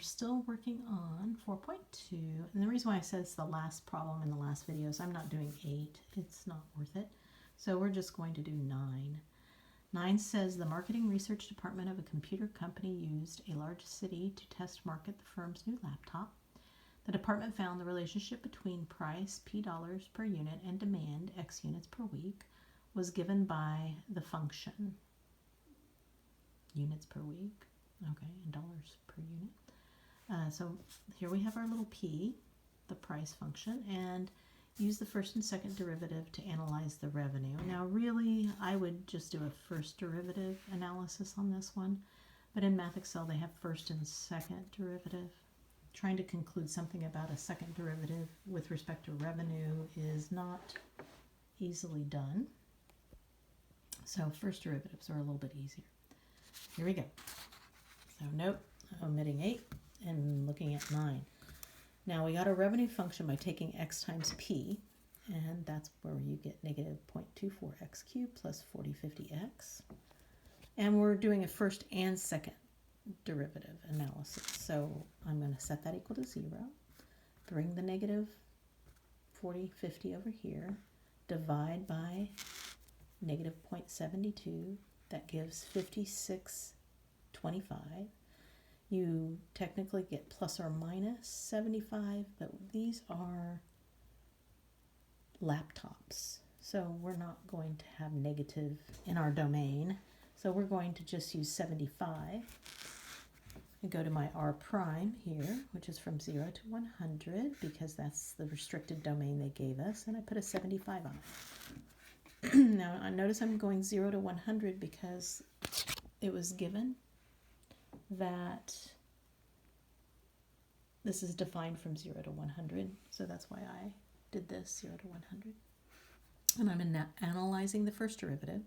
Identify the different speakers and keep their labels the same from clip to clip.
Speaker 1: still working on 4.2. And the reason why I said it's the last problem in the last video is I'm not doing 8. It's not worth it. So we're just going to do 9. 9 says the marketing research department of a computer company used a large city to test market the firm's new laptop. The department found the relationship between price, P dollars per unit, and demand, X units per week, was given by the function. Units per week, okay, and dollars per unit. So here we have our little P, the price function, and use the first and second derivative to analyze the revenue. Now really, I would just do a first derivative analysis on this one, but in Math Excel they have first and second derivative. Trying to conclude something about a second derivative with respect to revenue is not easily done. So first derivatives are a little bit easier. Here we go. So note, omitting 8 and looking at 9. Now we got a revenue function by taking x times p, and that's where you get negative 0.24x cubed plus 4050x. And we're doing a first and second derivative analysis. So I'm going to set that equal to 0, bring the negative 4050 over here, divide by negative 0.72, that gives 5625. You technically get plus or minus 75, but these are laptops, so we're not going to have negative in our domain. So we're going to just use 75 and go to my R prime here, which is from 0 to 100, because that's the restricted domain they gave us, and I put a 75 on it. Now I notice I'm going 0 to 100 because it was given that this is defined from 0 to 100, so that's why I did this, 0 to 100. And I'm analyzing the first derivative.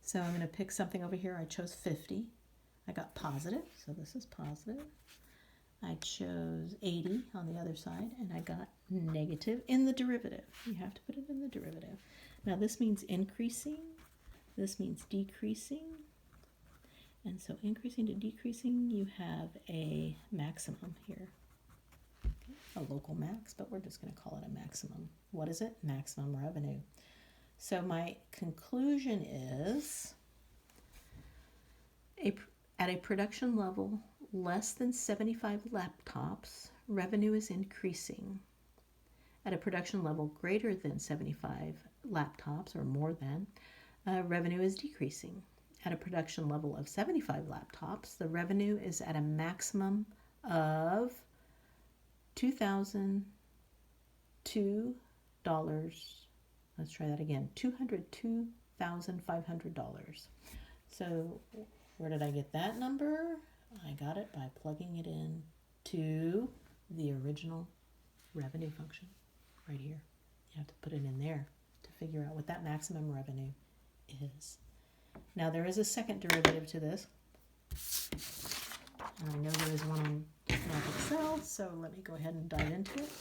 Speaker 1: So I'm going to pick something over here. I chose 50. I got positive, so this is positive. I chose 80 on the other side, and I got negative in the derivative. You have to put it in the derivative. Now this means increasing, this means decreasing, and so increasing to decreasing, you have a maximum here. Okay, a local max, but we're just going to call it a maximum. What is it? Maximum revenue. So my conclusion is at a production level less than 75 laptops, revenue is increasing. At a production level greater than 75 laptops or more than, revenue is decreasing. At a production level of 75 laptops, the revenue is at a maximum of $2,002. Let's try that again, $202,500. So where did I get that number? I got it by plugging it in to the original revenue function right here. You have to put it in there to figure out what that maximum revenue is. Now there is a second derivative to this. I know there is one on Math Excel, so let me go ahead and dive into it.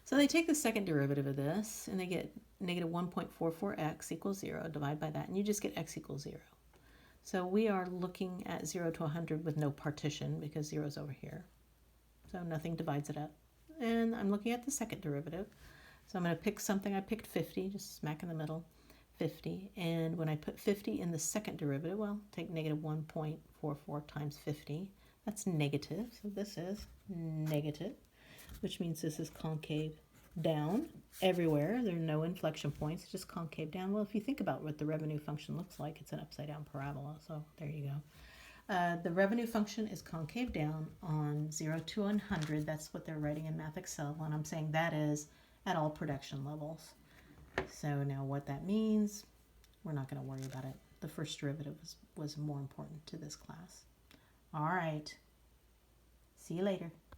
Speaker 1: So they take the second derivative of this, and they get negative 1.44x equals 0, divide by that, and you just get x equals 0. So we are looking at 0 to 100 with no partition because 0 is over here. So nothing divides it up. And I'm looking at the second derivative. So I'm going to pick something. I picked 50, just smack in the middle, 50. And when I put 50 in the second derivative, well, take negative 1.44 times 50. That's negative. So this is negative, which means this is concave down everywhere. There are no inflection points, just concave down. Well, if you think about what the revenue function looks like, it's an upside down parabola. So there you go. The revenue function is concave down on 0 to 100. That's what they're writing in Math Excel, and I'm saying that is at all production levels. So now what that means, we're not going to worry about it. The first derivative was more important to this class. All right. See you later.